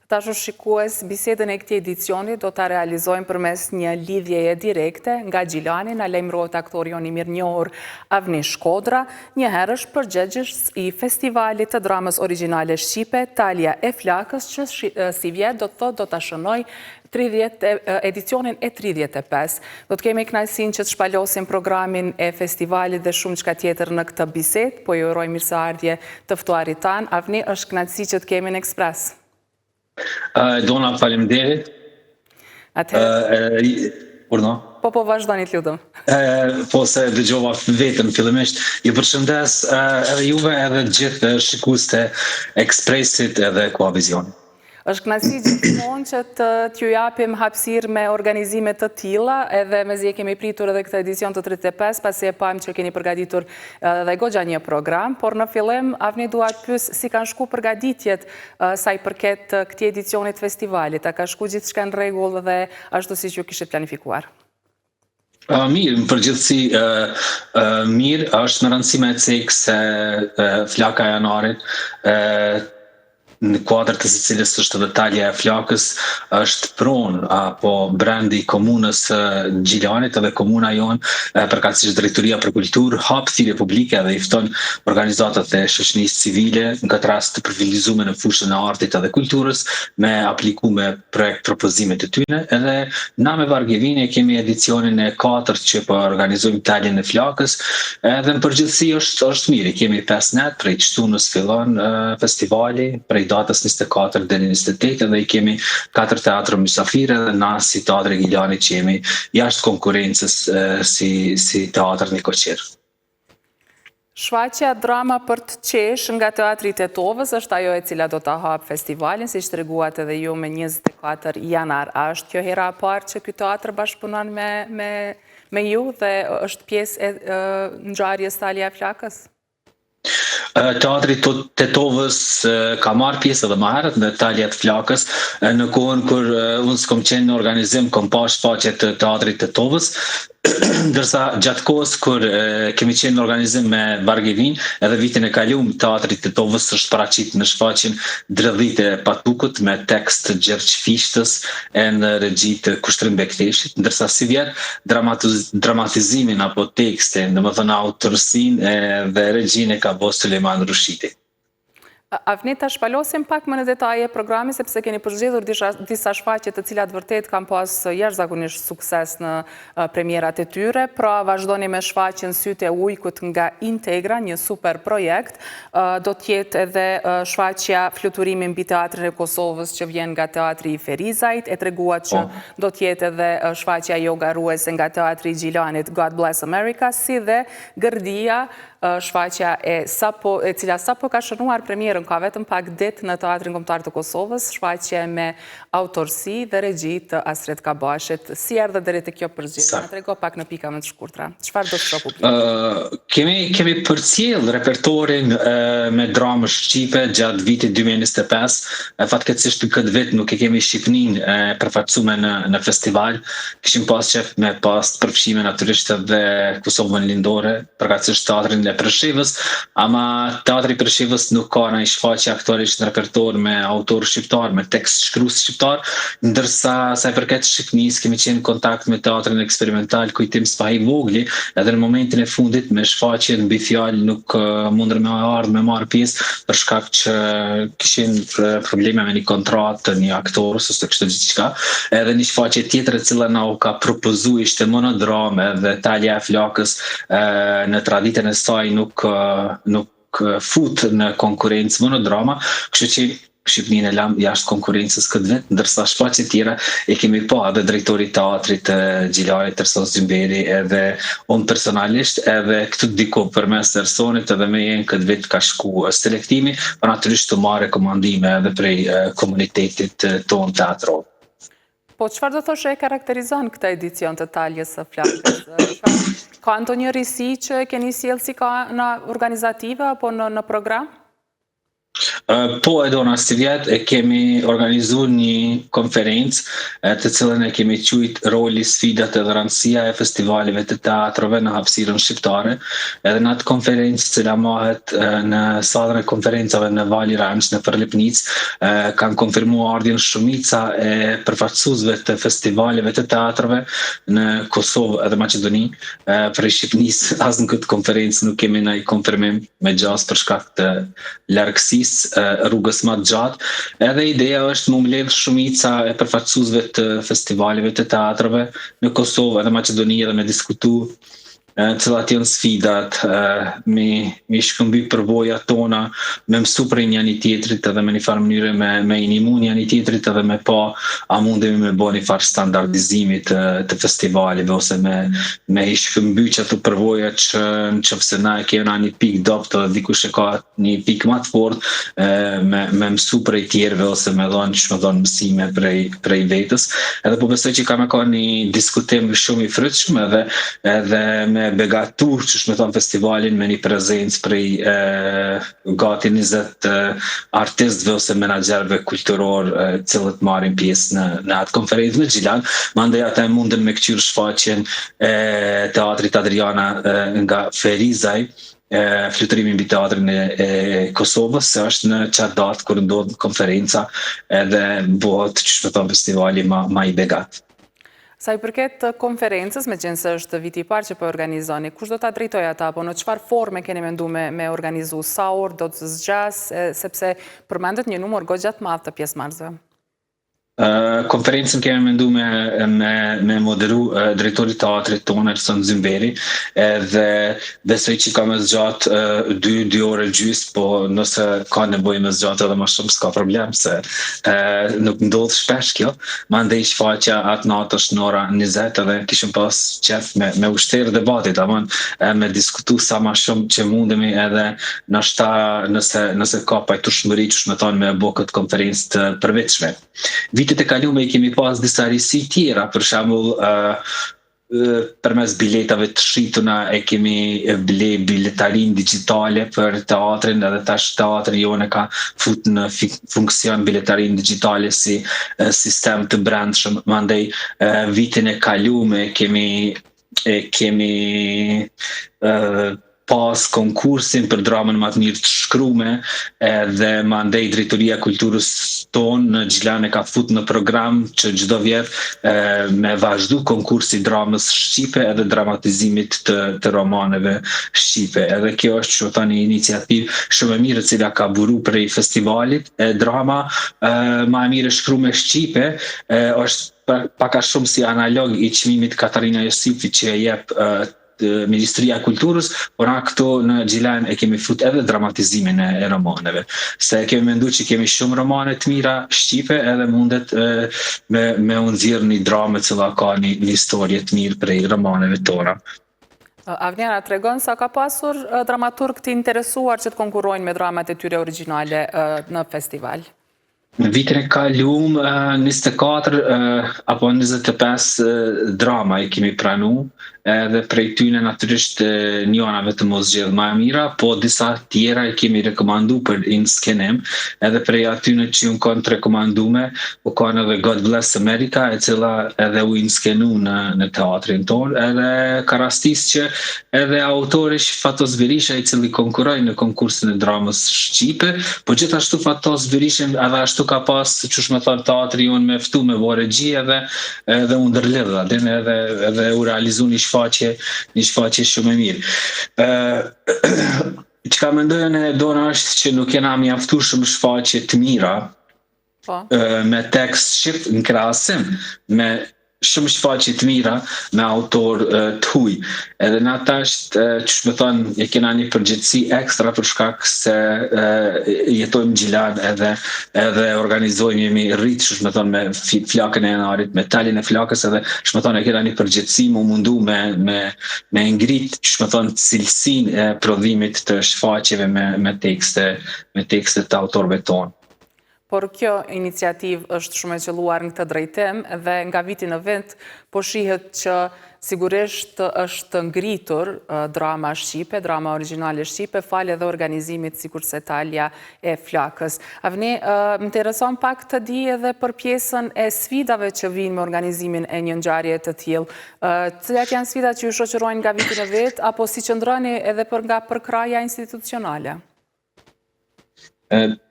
Tashu shikues, bisedën e këtij edicioni do ta realizojmë përmes një lidhjeje direkte nga Gjilani, na lajmërohet aktori i mirënjohur Avni Shkodra, një herësh përgjegjës i festivalit të dramës origjinale shqipe Talja e Flakës, që si vjet do të thotë do ta shënoj edicionin e 35. Do të kemi kënaqësinë që të shpalosim programin e festivalit dhe shumë çka tjetër në këtë bisedë, po ju uroj mirëseardhje të ftuarit tan. Avni, është kënaqësi që të kemi në Ekspres. Dona, faleminderit. Po, vazhdoni të lutem. Po se dëgjova vetëm fillimisht. Ju përshëndes edhe juve edhe gjithë shikuesit e Ekspresit edhe Koavizionit. Është kënaqësi gjithmonë që t'ju japim hapësirë me organizime të tilla, edhe mezi e kemi pritur edhe këtë edicion të 35, pasi e pam që keni përgatitur dhe goxha një program, por në fillim Avni dua të pyes si kanë shku përgatitjet sa i përket këtij edicionit festivalit, a ka shku gjithçka në rregull dhe ashtu siç ju kishit planifikuar? Mirë, në përgjithësi mirë, është në rëndësi me cek se Flaka e Janarit në kuadër të së cilës është edhe Talja e Flakës, është pronë apo brendi komunës Gjilanit edhe komuna jonë, përkatësisht Drejtoria për Kulturë, hap thirrje publike dhe i fton organizatat e shoqërisë civile, në këtë rast të përfilizuar në fushën e artit edhe kulturës, me apliku me projekt propozime të tyre, edhe na me Vargevini kemi edicionin e 4 që po organizojmë Taljen e Flakës, edhe në përgjithësi është mirë, kemi 5 net, prej shtunës fillon festivali, prej datës 24 dhe 28 dhe i kemi 4 teatrë mysafire dhe na si teatri Gjilani që jemi jashtë konkurencës si teatr një koqirë. Shfaqja drama për të qesh nga Teatri Tetovës është ajo e cila do ta hap festivalin, siç treguat edhe ju me 24 janar. A është kjo hera e parë që ky teatr bashkëpunon me ju dhe është pjesë e ngjarjes Talja e Flakës? Teatri Tetovës ka marrë pjesë edhe më herët në Talja të Flakës, në kohën kur unë s'kom qenë në organizim, kom pa shfaqjet të Teatrit Tetovës, ndërsa gjatë kohës kur kemi qenë në organizim me Vargevin, edhe vitin e kaluar Teatri Tetovës është paraqit në shfaqjen Dredhit e Patukut me tekst Gjergj Fishtës e në regji të Kushtrim Bekteshit, ndërsa si vjet dramatizimin apo tekstin, domethënë autorsinë dhe regjinë e ka bërë Sulejman Rushiti. Avni, ta shpalosim pak më në detaje programi, sepse keni përzgjedhur disa shfaqje të cilat vërtet kanë pas jashtëzakonisht sukses në premierat e tyre, pra vazhdoni me shfaqjen Sytë e Ujkut nga Integra, një super projekt. Do t'jetë edhe shfaqja Fluturimi mbi teatrin e Kosovës që vjen nga Teatri i Ferizajt, e treguat që do t'jetë edhe shfaqja Joga Ruese nga Teatri i Gjilanit God Bless America, si dhe Gërdia, shfaqja e cila sapo ka shënuar premierën, ka vetëm pak ditë në Teatrin Kombëtar të Kosovës, shfaqje me autorsi dhe regji të Asret Kabashit. Si erdhe deri te kjo përzgjedhje? Na trego pak në pika më të shkurtra. Çfarë do të shoh publiku? Kemi përcjell repertorin me dramë shqipe gjatë vitit 2025. Fatkeqësisht këtë vit nuk e kemi Shqipërinë përfaqësuar në festival. Kishim pas qef me pas përfshime natyrisht edhe Kosovën lindore, përkatësisht teatrin e Preshevës, ama teatri i Preshevës nuk ka ndonjë shfaqje aktorisht në repertor me autor shqiptar, me tekst shkrues shqiptar, ndërsa sa i përket Shqipërisë kemi qenë në kontakt me teatrin eksperimental Kujtim Spahi Vogli, edhe në momentin e fundit me shfaqjen mbi fjalë nuk mundër me ardhë me marrë pjesë për shkak që kishin probleme me një kontratë të një aktor ose kështu diçka, edhe një shfaqje tjetër e cila na u ka propozuar ishte monodrame dhe Talja e Flakës në traditën e saj nuk fut në konkurrencë monodrama, kështu që Shqipërinë e lam jashtë konkurrencës këtë vit, ndërsa shfaqje tjera e kemi pa edhe drejtori i teatrit të Gjilanit Tersos Xhimberi, edhe unë personalisht, edhe këtu diku përmes Ersonit edhe me jenë këtë vit ka shku selektimi, për natyrisht të marrë rekomandime edhe prej komunitetit tonë teatror. Po, çfarë do thoshe e karakterizon këtë edicion të Taljes së Flakës? Ka ndonjë risi që keni sjellë si ka në organizative apo në program? Po, e dona si vjet e kemi organizuar një konferencë të cilën e kemi quajt roli, sfidat edhe rëndësia e festivaleve të teatrove në hapësirën shqiptare. Edhe në atë konferencë, cila mahet në sallën e konferencave në Vali Ranch në Përlipnic, kanë konfirmuar ardhjen shumica e përfaqësuesve të festivaleve të teatrove në Kosovë edhe Maqedoni. Për Shqipërisë as në këtë konferencë nuk kemi ndonjë konfirmim me gjas për shkak të largësisë rrugës më të gjatë. Edhe ideja është më mbledh shumica e përfaqësuesve të festivaleve të teatrave në Kosovë edhe Maqedoni edhe me diskutu cilat janë sfidat, me shkëmby përvojat tona, me mësu prej njëri tjetrit edhe me një farë mënyre me i ndihmu njëri tjetrit edhe me pa a mundemi me bë një farë standardizimit të festivaleve ose me i shkëmby që ato përvojat që nëse na e kena një pikë dopt edhe dikush e ka një pikë më të fortë, me mësu prej tjerëve ose me dhënë ç'më mësime prej vetës. Edhe po besoj që ka me ka një diskutim shumë i frytshëm edhe me begatu që me thonë festivalin me një prezencë prej gati 20 artistëve ose menaxherëve kulturor cilët marrin pjesë në atë konferencë në Gjilan. Mandej ata mundën me kqyr shfaqjen e Teatrit Adriana nga Ferizaj, fluturimi mbi teatrin e Kosovës, se është në qatë datë kur ndodh konferenca edhe bëhet që me thonë festivali ma i begat. Sa i përket konferencës, me qenë se është viti i parë që po organizoni, kush do ta drejtoj ata, apo në çfarë forme keni menduar me organizu, sa orë do të zgjas, sepse përmendet një numër goxha të madh të pjesëmarrësve? Konferencën kemi mendu me moderu drejtori teatrit tonë, Erson Zymberi, edhe besoj që ka me zgjat 2 orë gjys, po nëse ka nevojë me zgjat edhe më shumë, s'ka problem, se nuk ndodh shpesh kjo. Mandej shfaqja atë natë është në ora 20 edhe kishim pas qef me ushter debatit, me diskutu sa ma shumë që mundemi edhe nëse ka pajtueshmëri që me thonë me bë këtë konferencë të përveçme. Vitet e kalume i kemi pas disa risi tjera, për shembull përmes biletave të shituna e kemi ble biletarin digjitale për teatrin, edhe tash teatri jonë ka fut në funksion biletarin digjitale si sistem të brendshëm. Mandej vitin e kalume kemi pas konkursin për dramën më të mirë të shkrume, edhe mandej drejtoria kulturës tonë në Gjilan e ka fut në program që çdo vjet me vazhdu konkursi dramës shqipe edhe dramatizimit të romaneve shqipe. Edhe kjo është që ta një iniciativë shumë e mirë e cila ka buru prej festivalit. Drama ma e mirë e shkrume shqipe është paka shumë si analog i çmimit Katarina Josifi që e jep Ministria e Kulturës, por na këto në Gjilan e kemi fut edhe dramatizimin e romaneve. Se kemi mendu që kemi shumë romane të mira shqipe edhe mundet me unëzirë një dramë cila ka një historie të mirë prej romaneve tona. Avnjana, tregon sa ka pasur dramaturg të interesuar që të konkurrojnë me dramat e tyre origjinale në festival? Në vitin e kalum 24 apo 25 drama i kemi pranu, edhe prej tyne natyrisht njona vetëm mos zgjedh më e mira, po disa tjera i kemi rekomandu për inskenim, edhe prej atyne që unë kanë të rekomandume, po kanë edhe God Bless America, e cila edhe u inskenu në teatrin tonë, edhe ka rastis që edhe autorish Fatos Berisha i cili konkuroj në konkursin e dramës shqipe, po gjithashtu Fatos Berisha edhe ashtu ka pas, që me thërë teatri unë me ftu me bo regji edhe unë ndërlidha, edhe u realizu një shfaqje shumë e mirë. Që ka mendojën e dona është që nuk jena mjaftu shumë shfaqje të mira me tekst shqipt në krahasim me shumë shfaqje të mira me autor të huj. Edhe në ata është, që shme thonë, e kena një përgjithësi ekstra për shkak se jetojmë Gjilan edhe organizojmë, jemi rritë, që shme thonë, me flakën e enarit, me talin e flakës, edhe shme thonë, e kena një përgjithësi mu mundu me ngrit, që shme thonë, cilësin e prodhimit të shfaqjeve me tekste të autorëve tonë. por kjo iniciativë është shumë e qelluar në këtë drejtim dhe nga viti në vit po shihet që sigurisht është ngritur drama shqipe, drama origjinale shqipe, falë edhe organizimit sikur se Talja e Flakës. Avni, më intereson pak të di edhe për pjesën e sfidave që vinë me organizimin e një ngjarje të tillë. Cilat janë sfidat që ju shoqërojnë nga viti në vit, apo si qëndroni edhe nga përkraja institucionale?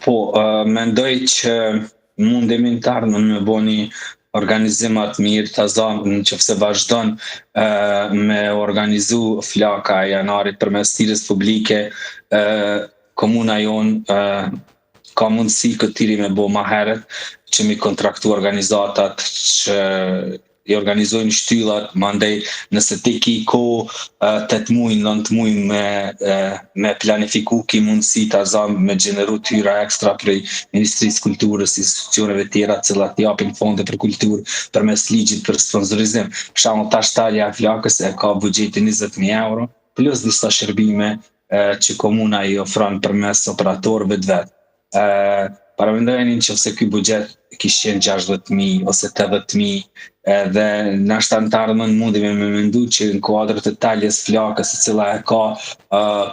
Po, mendoj që mundemi në tarë me bo një organizimat mirë të zamë në që fse vazhdon me organizu Flaka e janarit për mes tirës publike, komuna jonë ka mundësi këtë tiri me bo ma heret që mi kontraktu organizatat që i organizojnë shtyllat, mandej nëse ti ki ko 8 muaj, 9 muaj me planifiku ki mundësi të zamë me gjeneru tyra ekstra prej Ministrisë Kulturës, institucioneve tjera cilat japin fonde për kulturë përmes ligjit për sponsorizim. Për shembull tash Talja e Flakës e ka buxhetin 20.000 euro, plus disa shërbime që komuna i ofron përmes operatorëve të vet. Paramendojeni që nëse ky buxhet kishin 60.000 ose 80.000 edhe nashta në të ardhmen mundemi me mendu që në kuadrët e Taljes Flakës e cila e ka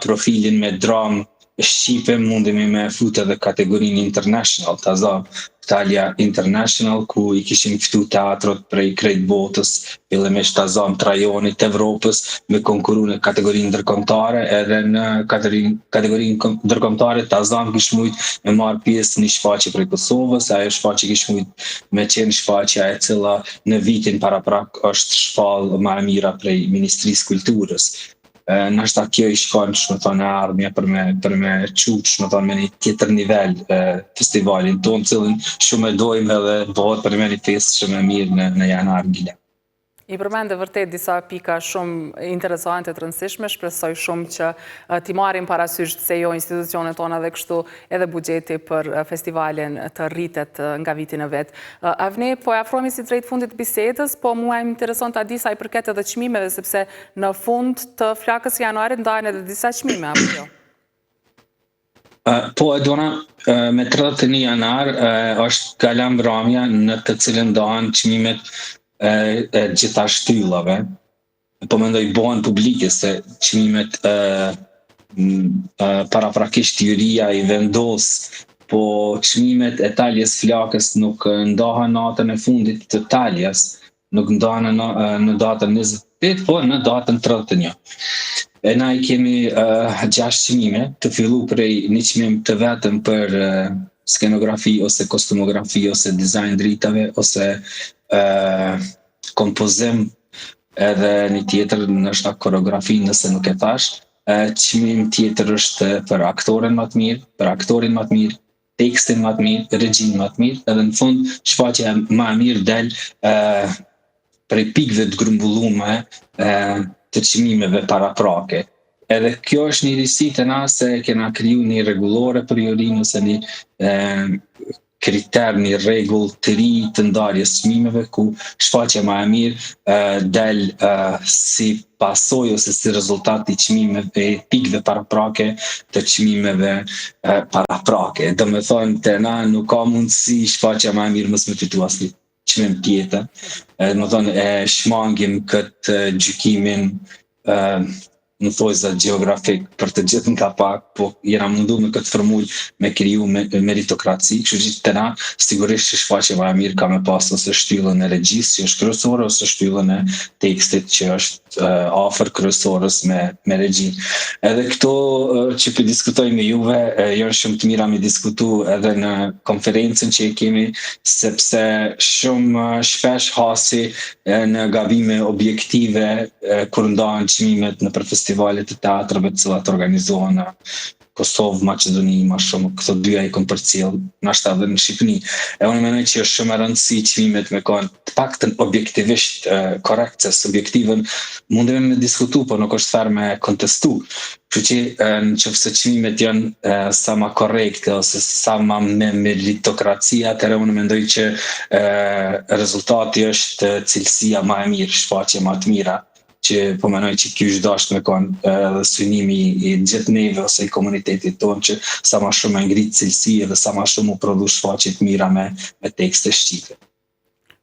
profilin me dramë shqipe mundemi me fut edhe kategorinë international, të azam Talja International, ku i kishin ftu teatrot prej krejt botës, fillimisht të azam trajonit Evropës, me konkuru në kategorinë ndërkombëtare, edhe në kategorinë ndërkombëtare të azam kish mujt me marrë pjesë një shfaqje prej Kosovës, ajo shfaqje kish mujt me qenë shfaqja e cila në vitin paraprak është shfallë më e mira prej Ministrisë Kulturës. Nashta kjo i shkon e ardhmja për me quq me një tjetër nivel festivalin tonë, cilin shumë e dojmë edhe bëhet për me një fest shumë e mirë në janar ngile. I përmende vërtet disa pika shumë interesante të rëndësishme, shpresoj shumë që t'i marrim parasysh se jo institucionet tona dhe kështu edhe buxheti për festivalin të rritet nga viti në vet. Avni, po e afrohemi si drejt fundit të bisedës, po mua më intereson ta di sa i përket edhe çmimeve, sepse në fund të Flakës janarit ndahen edhe disa çmime, apo jo? Po, Edona, me 31 janar është Kalam Ramja në të cilën ndahen çmimet e gjitha shtyllave. Po mendoj bëhen publike se çmimet paraprakisht juria i vendos, po çmimet e Taljes Flakës nuk ndahen natën e fundit të Taljes, nuk ndahen në datën 28, po në datën 31. E na i kemi 6 çmime, të fillu prej një çmim të vetëm për skenografi ose kostumografi ose dizajn dritave ose kompozim, edhe një tjetër nështë koreografi nëse nuk e thash. Çmim tjetër është për aktorin më të mirë, për aktorin më të mirë, tekstin më të mirë, regjin më të mirë, edhe në fund shfaqja më e mirë del prej pikëve të grumbullume të çmimeve paraprake. Edhe kjo është një risi të na se kena kriju një rregullore për jurinë ose një kriter, një rregull të ri të ndarjes çmimeve, ku shfaqja më e mirë del si pasojë ose si rezultat i çmimeve, pikëve paraprake të çmimeve paraprake. Do me thonë të na nuk ka mundësi shfaqja më e mirë mos me fitu asnjë çmim tjetër. Do me thonë e shmangim këtë gjykimin në thojza geografik për të gjithë nga pak, po jena mundu me këtë formull me kriju meritokraci, kështu që të na sigurisht që shfaqja më e mirë ka me pas ose shtyllën e regjisë që është kryesore ose shtyllën e tekstit që është afër kryesorës me regjin. Edhe këto që për diskutoj me juve, janë shumë të mira me diskutu edhe në konferencën që e kemi, sepse shumë shpesh hasi në gabime objektive kur ndahen çmimet në festivalet e teatrave të cilat organizohen në Kosovë, Maqedoni, ma shumë, këto dyja i kom përcjell, nashta edhe në Shqipëni. E unë mendoj që është shumë e rëndësi çmimet me kanë të paktën objektivisht korrekt, se subjektivën mundemi me diskutu, por nuk është ferë me kontestu. Kështu që nëse çmimet janë sa ma korrekte ose sa ma me meritokraci, atëherë unë mendoj që rezultati është cilësia ma e mirë, shfaqje ma të mira. që po menoj që ky është dashur me konë edhe synimi i gjithë neve ose i komunitetit tonë që sa më shumë me ngritë cilësi edhe sa më shumë u prodhu shfaqje të mira me tekste shqipe.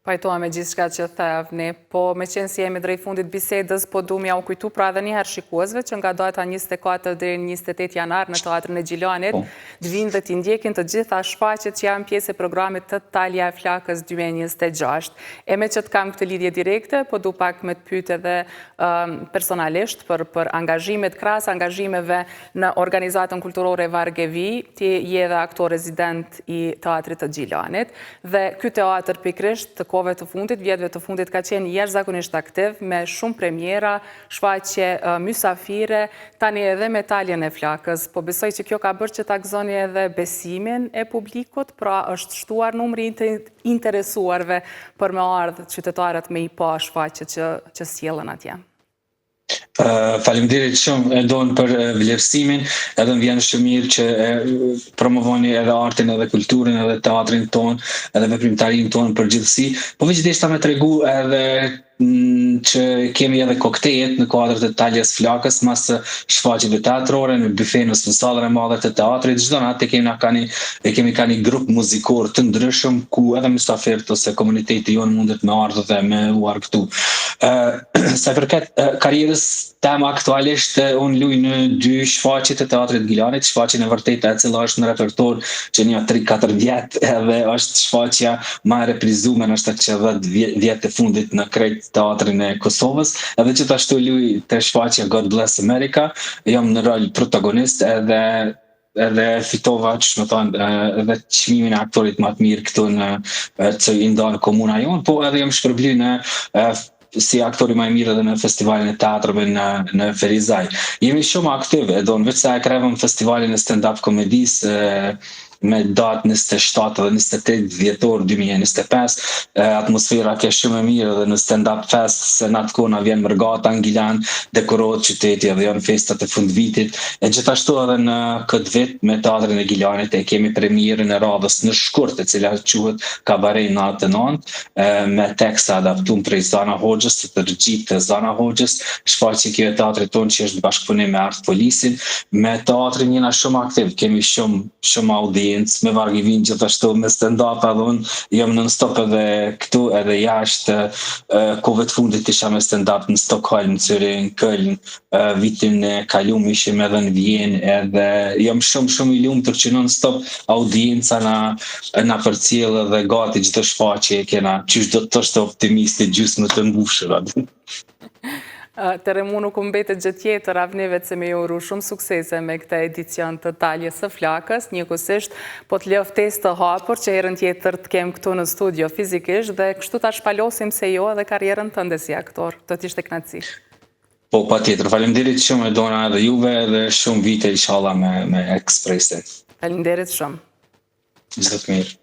Pajtoa me gjithë shka që thevni, po me qenë si jemi drejt fundit bisedës, po du m'ja u kujtu pra edhe njëherë shikuesve që nga data 24 dhe 28 janar në Teatrin e Gjilanit, të vinë dhe t'i ndjekin të gjitha shfaqjet që janë pjesë e programit të Talja e Flakës 2026. E me që të kam këtë lidhje direkte, po du pak me të pyet edhe personalisht për angazhimet, krahas angazhimeve në organizatën kulturore Vargevi, ti je dhe aktor rezident i Teatrit të Gjilanit, dhe ky teatr pikrisht të kohëve të fundit, vjetëve të fundit ka qenë jashtëzakonisht aktiv me shumë premiera, shfaqje mysafire, tani edhe me Taljen e Flakës, po besoj që kjo ka bërë që ta gëzoni edhe besimin e publikut, pra është shtuar numri i interesuarve për me ardhë qytetarët me i pa shfaqje që sjellën atje. Faleminderit shumë Eldon për vlerësimin, edhe më vjen shumë mirë që promovoni edhe artin edhe kulturën edhe teatrin ton, edhe veprimtarinë ton përgjithësi. Po veçanërisht ta më tregu edhe që kemi edhe koktejet në kuadrët e Taljes Flakës, mas shfaqjeve teatrore, në bufenës në sallën e madhe të teatrit, çdo natë kemi ka një grup muzikor të ndryshëm ku edhe mysafirët ose komuniteti jonë mundet me ardhë dhe me u argëtu. Sa përket karrierës tem aktualisht, unë luj në 2 shfaqje të Teatrit Gjilanit, shfaqjen e vërtetë e cila është në repertor që një 3-4 vjet, edhe është shfaqja më e reprizuar nështë që 10 vjet e fundit në krejt teatrin e Kosovës, edhe gjithashtu luj të shfaqja God Bless America, jam në rol protagonist edhe fitova, që më thonë, edhe çmimin e aktorit më të mirë këtu që i ndonë komuna jonë, po edhe jam shpërbly në si aktori më i mirë edhe në festivalin e teatrëve në Ferizaj. Jemi shumë aktiv, veç se e krevëm festivalin e stand-up komedis me datë 27 dhe 28 dhjetor 2025, atmosfera ke shumë e mirë edhe në stand-up fest, se në atë kona vjen mërgata në Gilan, dekorohet qyteti edhe janë festat e fund vitit, e gjithashtu edhe në këtë vit me Teatrin e Gilanit e kemi premierën e radhës në Shkurt, e cila quhet Kabarej natë e nëntë, me teksta adaptuar prej Zana Hoxhës, të regjit të Zana Hoxhës, shfaqje kjo e teatrit tonë që është në bashkëpunim me Art Polisin, me teatrin jena shumë aktiv, kemi shumë audiencë, me Vargevin gjithashtu me stand-up, edhe unë jam non-stop edhe këtu edhe jashtë, kohëve të fundit isha me stand-up në Stockholm, Zürich, Köln, vitin e kalum ishim edhe në Vjenë, edhe jam shumë i lumtur që non-stop audienca na përcjell edhe gati çdo shfaqje kena, qysh do të është optimisti gjysmë të mbushur aty. Teremu nuk mbetet gjë tjetër avneve që me ju uru shumë suksese me këta edicion të Taljes së Flakës, njëkohësisht po të lë ftesë të hapur që herën tjetër të kem këtu në studio fizikisht dhe kështu ta shpalosim se jo edhe karrierën tënde si aktor. Do t'ishte kënaqësi. Po patjetër, faleminderit shumë Dona edhe juve dhe shumë vite inshallah me Ekspresin. Faleminderit shumë. Çdo të mirë.